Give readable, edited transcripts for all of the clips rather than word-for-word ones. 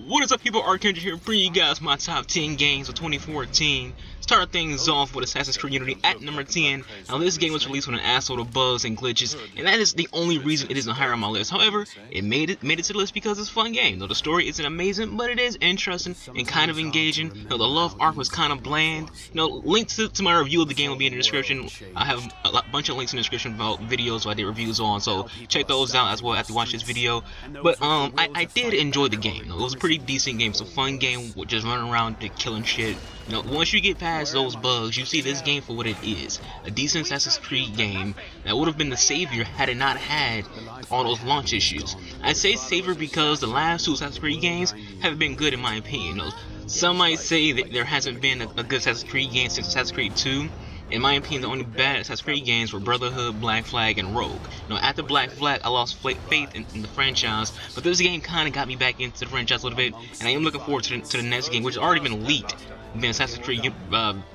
What is up, people? Archangel here, bringing you guys my top 10 games of 2014. Start things off with Assassin's Creed Unity at number 10. Now, this game was released with an assload of bugs and glitches, and that is the only reason it isn't higher on my list. However, it made it to the list because it's a fun game. Though the story isn't amazing, but it is interesting and kind of engaging. The love arc was kind of bland. Links to my review of the game will be in the description. I have a bunch of links in the description about videos I did reviews on, so check those out as well after you watch this video. But I did enjoy the game. It was a pretty decent game. It's a fun game with just running around killing shit. Once you get past those bugs, you see this game for what it is. A decent Assassin's Creed game that would have been the savior had it not had all those launch issues. I say savior because the last two Assassin's Creed games have been good in my opinion. Some might say that there hasn't been a good Assassin's Creed game since Assassin's Creed 2. In my opinion, the only bad Assassin's Creed games were Brotherhood, Black Flag, and Rogue. After Black Flag, I lost faith in the franchise, but this game kind of got me back into the franchise a little bit, and I am looking forward to the next game, which has already been leaked. Been Assassin's Creed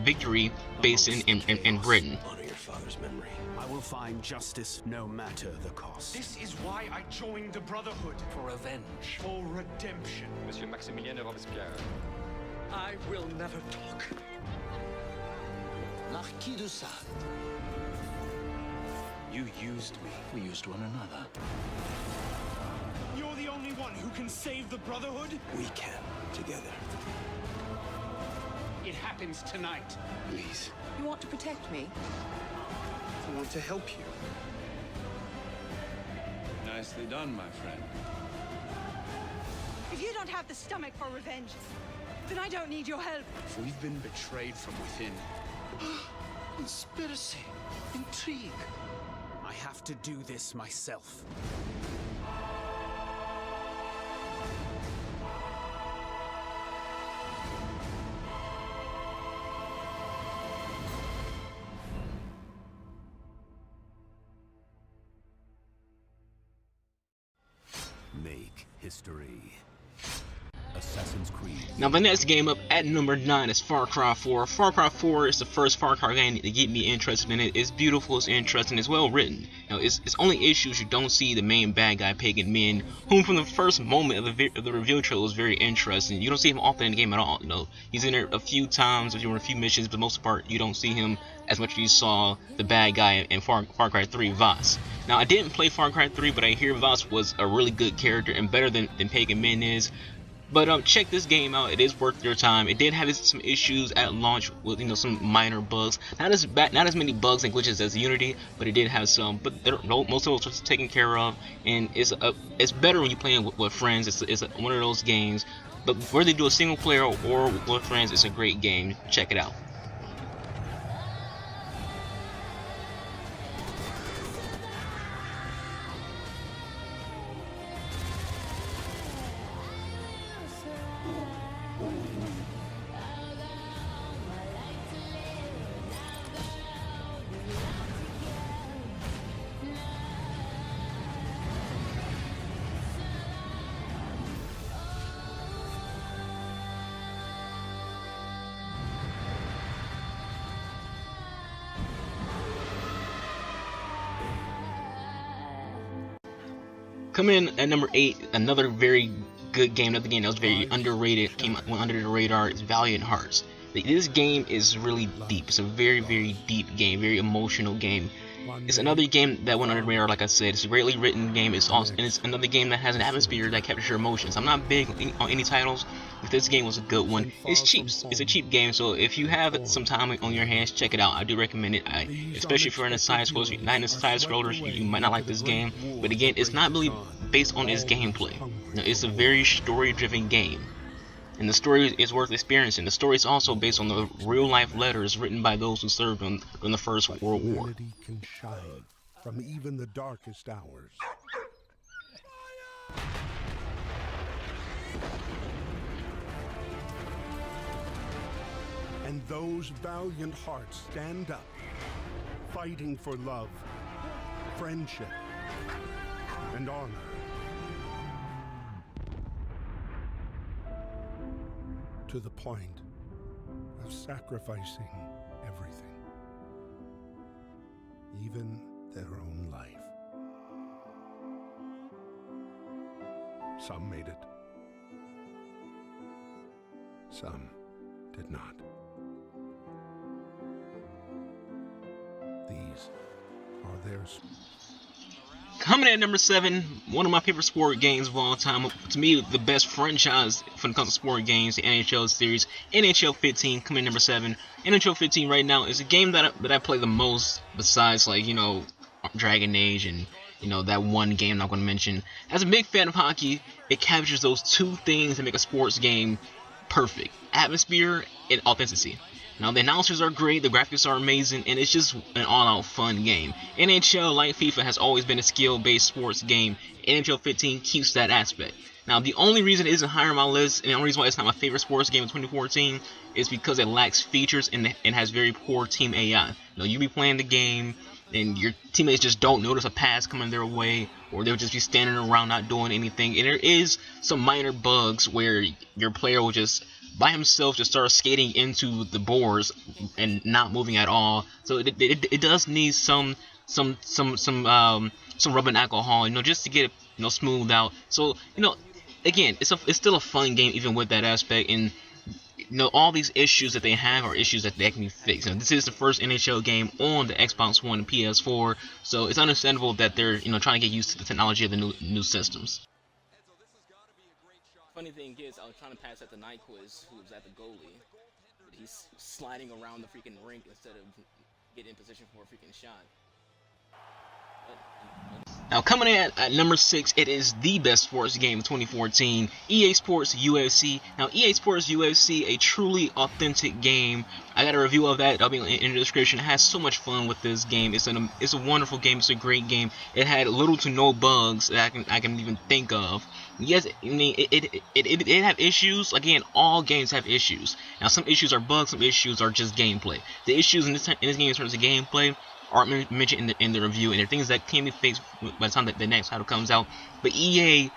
Victory, based in Britain. Honor your father's memory. I will find justice no matter the cost. This is why I joined the Brotherhood. For revenge. For redemption. Monsieur Maximilien de Robespierre. I will never talk. Marquis de Sade. You used me. We used one another. You're the only one who can save the Brotherhood? We can, together. It happens tonight. Please. You want to protect me? I want to help you. Nicely done, my friend. If you don't have the stomach for revenge, then I don't need your help. We've been betrayed from within. Conspiracy. Intrigue. I have to do this myself. Make history. Assassin's Creed. Now, the next game up at number 9 is Far Cry 4. Far Cry 4 is the first Far Cry game to get me interested in it. It's beautiful, it's interesting, it's well written. Its only issues you don't see the main bad guy, Pagan Min, whom from the first moment of the reveal trailer was very interesting. You don't see him often in the game at all. He's in there a few times, during a few missions, but for the most part you don't see him as much as you saw the bad guy in Far Cry 3, Voss. Now, I didn't play Far Cry 3, but I hear Voss was a really good character and better than Pagan Min is. But check this game out. It is worth your time. It did have some issues at launch with some minor bugs. Not as many bugs and glitches as Unity, but it did have some. But most of those was taken care of, and it's better when you're playing with friends. It's one of those games. But whether you do a single player or with friends, it's a great game. Check it out. Coming in at number 8, another very good game, another game that was very underrated, went under the radar, is Valiant Hearts. This game is really deep. It's a very, very deep game, very emotional game. It's another game that went under the radar, like I said. It's a greatly written game. It's another game that has an atmosphere that captures your emotions. I'm not big on any titles, but this game was a good one. It's cheap. It's a cheap game, so if you have some time on your hands, check it out. I do recommend it. Especially if you're in a side scrollers, you might not like this game. But again, it's not really based on its gameplay. It's a very story-driven game. And the story is worth experiencing. The story is also based on the real-life letters written by those who served in the First World War. Humanity can shine from even the darkest hours. And those valiant hearts stand up, fighting for love, friendship, and honor. To the point of sacrificing everything, even their own life. Some made it, Some did not. These are theirs. Coming at number 7, one of my favorite sport games of all time. To me, the best franchise when it comes to sport games, the NHL series, NHL 15, coming at number 7. NHL 15 right now is a game that I play the most, besides, like, you know, Dragon Age and, you know, that one game I'm not going to mention. As a big fan of hockey, it captures those two things that make a sports game perfect: atmosphere and authenticity. Now, the announcers are great, the graphics are amazing, and it's just an all-out fun game. NHL, like FIFA, has always been a skill-based sports game. NHL 15 keeps that aspect. Now, the only reason it isn't higher on my list, and the only reason why it's not my favorite sports game in 2014, is because it lacks features and has very poor team AI. You know, you be playing the game, and your teammates just don't notice a pass coming their way, or they'll just be standing around not doing anything. And there is some minor bugs where your player will just by himself just start skating into the boards and not moving at all. So it does need some rubbing alcohol, you know, just to get it, you know, smoothed out. So, you know, again, it's still a fun game even with that aspect. And you know, all these issues that they have are issues that can be fixed. This is the first NHL game on the Xbox One and PS4, so it's understandable that they're, you know, trying to get used to the technology of the new systems. Funny thing is, I was trying to pass at the night quiz who was at the goalie, but he's sliding around the freaking rink instead of getting in position for a freaking shot. Now, coming in at number 6, it is the best sports game of 2014, EA Sports UFC. Now, EA Sports UFC, a truly authentic game. I got a review of that. I'll be in the description. It has so much fun with this game. It's a wonderful game. It's a great game. It had little to no bugs that I can even think of. Yes, I mean, it have issues. Again, all games have issues. Now, some issues are bugs. Some issues are just gameplay. The issues in this game in terms of gameplay aren't mentioned in the review, and they're things that can be fixed by the time that the next title comes out. But EA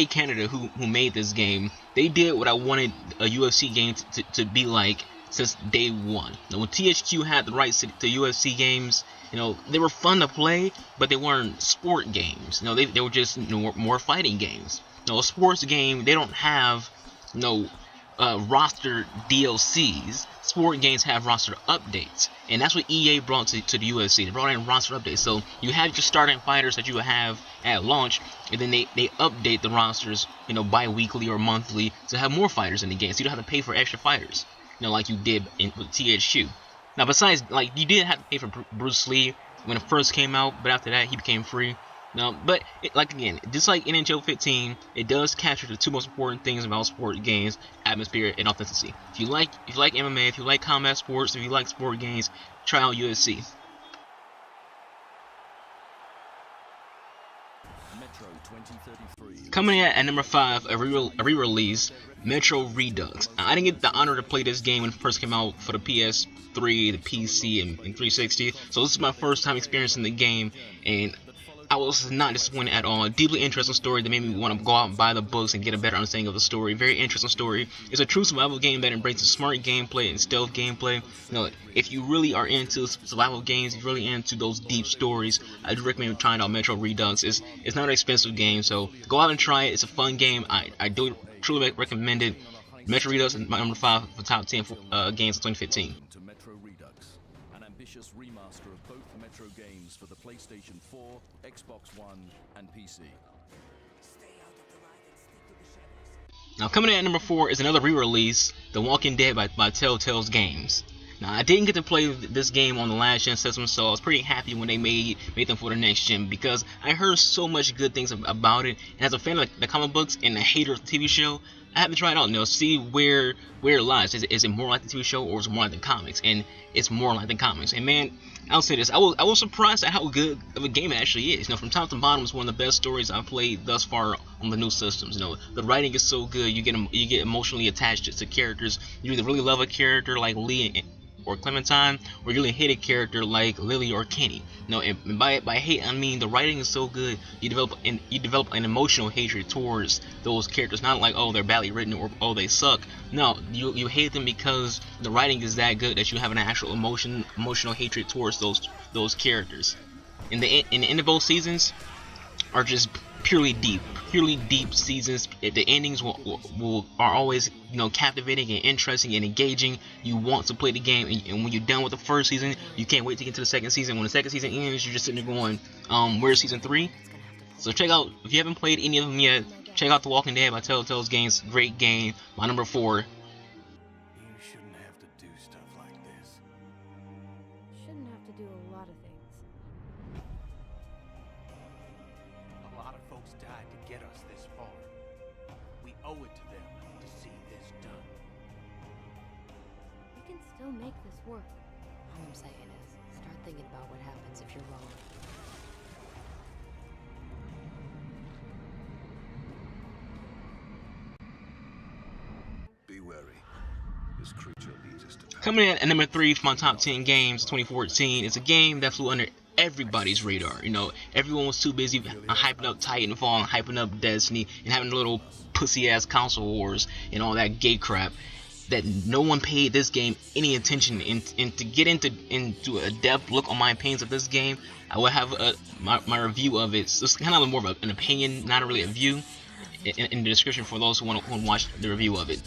Canada, who made this game, they did what I wanted a UFC game to be like since day one. Now, when THQ had the rights to UFC games, you know, they were fun to play, but they weren't sport games. You know, they were just, you know, more fighting games. You know, a sports game, they don't have, you know, roster DLCs. Sport games have roster updates, and that's what EA brought to the UFC. They brought in roster updates. So you have your starting fighters that you have at launch, and then they update the rosters, you know, bi-weekly or monthly to have more fighters in the game. So you don't have to pay for extra fighters, you know, like you did with THQ. Now, besides, like, you did have to pay for Bruce Lee when it first came out, but after that he became free. No, but like again, just like in NHL 15, it does capture the two most important things about sport games: atmosphere and authenticity. If you like MMA, if you like combat sports, if you like sport games, try out UFC. Metro 2033. Coming in at number 5, a re-release, Metro Redux. Now, I didn't get the honor to play this game when it first came out for the PS3, the PC, and 360. So this is my first time experiencing the game, and I was not disappointed at all. A deeply interesting story that made me want to go out and buy the books and get a better understanding of the story. Very interesting story. It's a true survival game that embraces smart gameplay and stealth gameplay. You know, if you really are into survival games, if you're really into those deep stories, I do recommend trying out Metro Redux. It's not an expensive game, so go out and try it. It's a fun game. I do truly recommend it. Metro Redux is my number 5 for top 10 games of 2015. To Metro Redux, an ambitious remaster of both Metro games for the PlayStation 4, Xbox One, and PC. Now, coming in at number 4 is another re-release, The Walking Dead by Telltale's Games. Now, I didn't get to play this game on the last gen system, so I was pretty happy when they made them for the next gen, because I heard so much good things about it. And as a fan of the comic books and a hater of the TV show, I have to try it out, you know, see where it lies. Is it more like the TV show, or is it more like the comics? And it's more like the comics. And man, I'll say this, I was surprised at how good of a game it actually is. You know, from top to bottom, it's one of the best stories I've played thus far on the new systems. You know, the writing is so good, you get emotionally attached to characters. You either really love a character like Lee or Clementine, or you really hate a character like Lily or Kenny. You know, and by hate, I mean the writing is so good, you develop an emotional hatred towards those characters. Not like, oh, they're badly written, or oh, they suck. No, you hate them because the writing is that good that you have an actual emotional hatred towards those characters. And the end of both seasons are just purely deep seasons. The endings are always, you know, captivating and interesting and engaging. You want to play the game, and when you're done with the first season, you can't wait to get to the second season. When the second season ends, you're just sitting there going, where's season 3? So check out, if you haven't played any of them yet, check out The Walking Dead by Telltale's Games. Great game. My number 4. You shouldn't have to do stuff like this. Shouldn't have to do a lot of things. A lot of folks died to get us this far. We owe it to them to see this done. We can still make this work. All I'm saying is, start thinking about what happens if you're wrong. Be wary. This creature leads us to Coming in at number 3 for my top 10 games 2014, it's a game that flew under everybody's radar. You know, everyone was too busy hyping up Titanfall and hyping up Destiny and having little pussy-ass console wars and all that gay crap, that no one paid this game any attention. And to get into a depth look on my opinions of this game, I will have my review of it. So it's kind of more of an opinion, not really a view, in the description for those who want to watch the review of it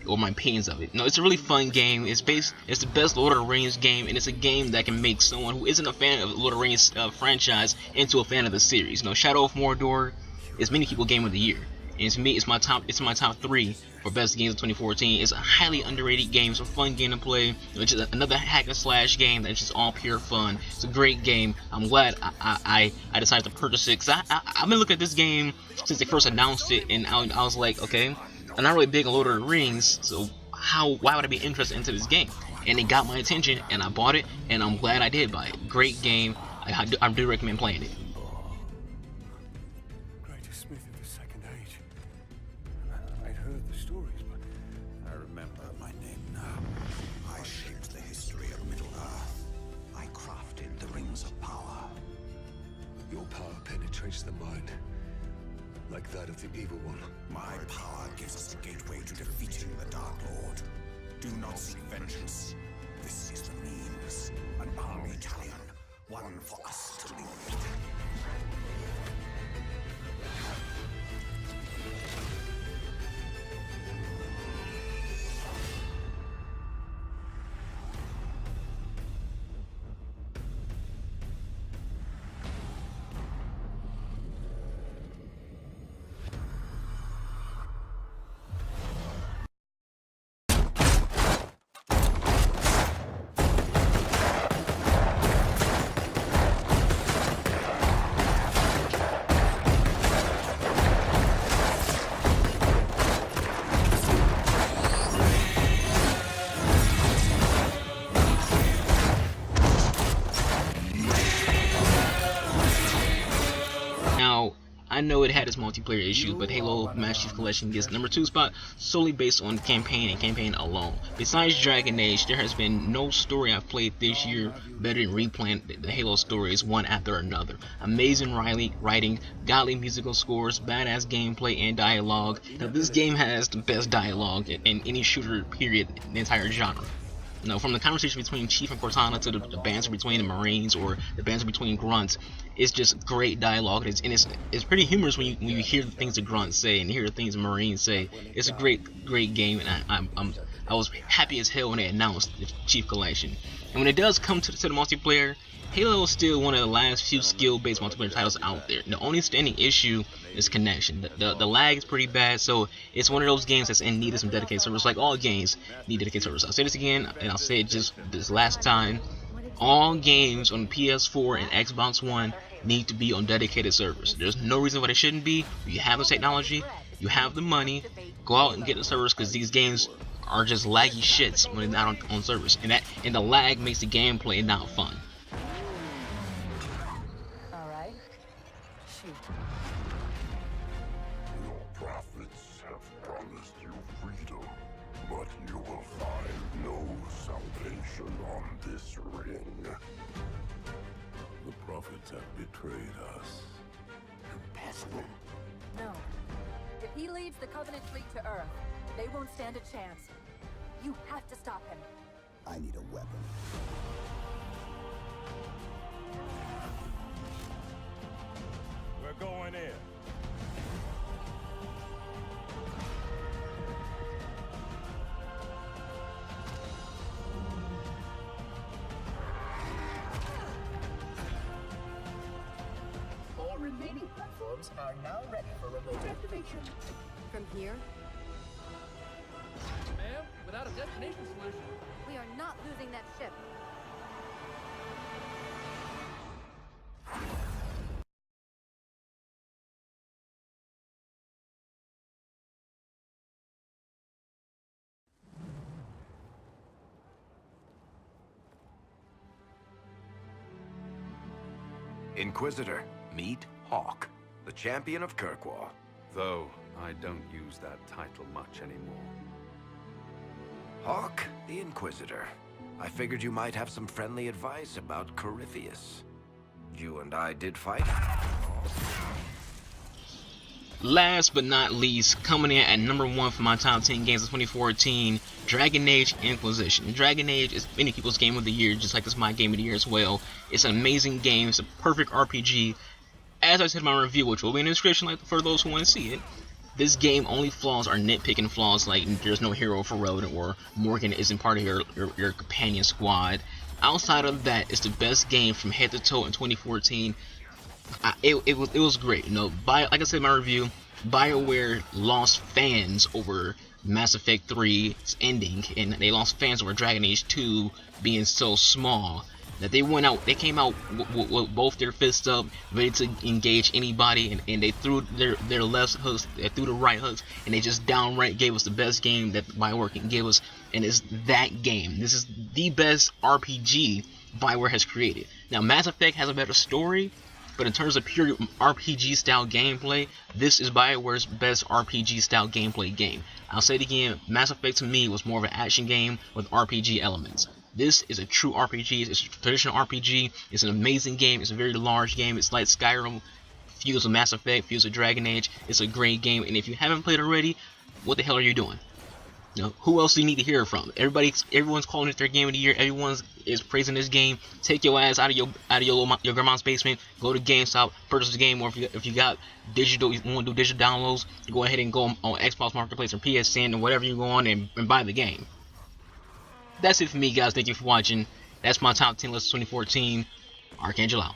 or my opinions of it. No, it's a really fun game. It's the best Lord of the Rings game, and it's a game that can make someone who isn't a fan of the Lord of the Rings franchise into a fan of the series. You know, Shadow of Mordor is many people game of the year. And to me, it's my top 3 for best games of 2014. It's a highly underrated game. It's a fun game to play. It's just another hack and slash game that's just all pure fun. It's a great game. I'm glad I decided to purchase it, because I've been looking at this game since they first announced it, and I was like, okay, I'm not really big on Lord of the Rings, so why would I be interested into this game? And it got my attention, and I bought it, and I'm glad I did buy it. Great game. I do recommend playing it. Greatest smith of the Second Age. I'd heard the stories, but I remember my name now. I shaped the history of Middle-earth. I crafted the rings of power. Your power penetrates the mind, like that of the evil one. My power gives us the gateway to defeating the Dark Lord. Do not seek vengeance. This is the means. An army talion, one for us to lead. I know it had its multiplayer issues, but Halo Master Chief Collection gets number 2 spot solely based on campaign and campaign alone. Besides Dragon Age, there has been no story I've played this year better than replaying the Halo stories one after another. Amazing writing, godly musical scores, badass gameplay and dialogue. Now this game has the best dialogue in any shooter period in the entire genre. You know, from the conversation between Chief and Cortana to the banter between the Marines or the banter between grunts, it's just great dialogue. It's pretty humorous when you hear the things the grunts say and hear the things the Marines say. It's a great game, and I was happy as hell when they announced the Chief Collection. And when it does come to the multiplayer, Halo is still one of the last few skill-based multiplayer titles out there. The only standing issue is connection. The lag is pretty bad, so it's one of those games that's in need of some dedicated servers. Like all games need dedicated servers. I'll say this again, and I'll say it just this last time. All games on PS4 and Xbox One need to be on dedicated servers. There's no reason why they shouldn't be. You have the technology, you have the money, go out and get the servers, because these games are just laggy shits when they're not on servers, and the lag makes the gameplay not fun. Alright. Shoot. Your prophets have promised you freedom, but you will find no salvation on this ring. The prophets have betrayed us. Impossible. No. If he leads the Covenant fleet to Earth, they won't stand a chance. You have to stop him. I need a weapon. We're going in. platforms are now ready for remote activation. From here, Ma'am, without a destination solution. we are not losing that ship. Inquisitor, meet Hawk, the champion of Kirkwall. Though I don't use that title much anymore. Hawk, the Inquisitor. I figured you might have some friendly advice about Corypheus. You and I did fight. Last but not least, coming in at number 1 for my top 10 games of 2014, Dragon Age Inquisition. Dragon Age is many people's game of the year, just like it's my game of the year as well. It's an amazing game. It's a perfect RPG. As I said in my review, which will be in the description like for those who want to see it, this game only flaws are nitpicking flaws like there's no hero for Road or Morgan isn't part of your companion squad. Outside of that, it's the best game from head to toe in 2014. It was great. You know, like I said in my review, BioWare lost fans over Mass Effect 3's ending, and they lost fans over Dragon Age 2 being so small that they came out with both their fists up, ready to engage anybody, and they threw their left hooks, they threw the right hooks, and they just downright gave us the best game that BioWare can give us, and it's that game. This is the best RPG BioWare has created. Now, Mass Effect has a better story, but in terms of pure RPG style gameplay, this is BioWare's best RPG style gameplay game. I'll say it again, Mass Effect to me was more of an action game with RPG elements. This is a true RPG, it's a traditional RPG, it's an amazing game, it's a very large game, it's like Skyrim, fused with Mass Effect, fused with Dragon Age. It's a great game, and if you haven't played already, what the hell are you doing? You know, who else do you need to hear from? Everyone's calling it their game of the year. Everyone is praising this game. Take your ass out of your grandma's basement. Go to GameStop, purchase the game. Or if you got digital, you want to do digital downloads, go ahead and go on Xbox Marketplace or PSN or whatever you go on and buy the game. That's it for me, guys. Thank you for watching. That's my top 10 list of 2014. Archangel out.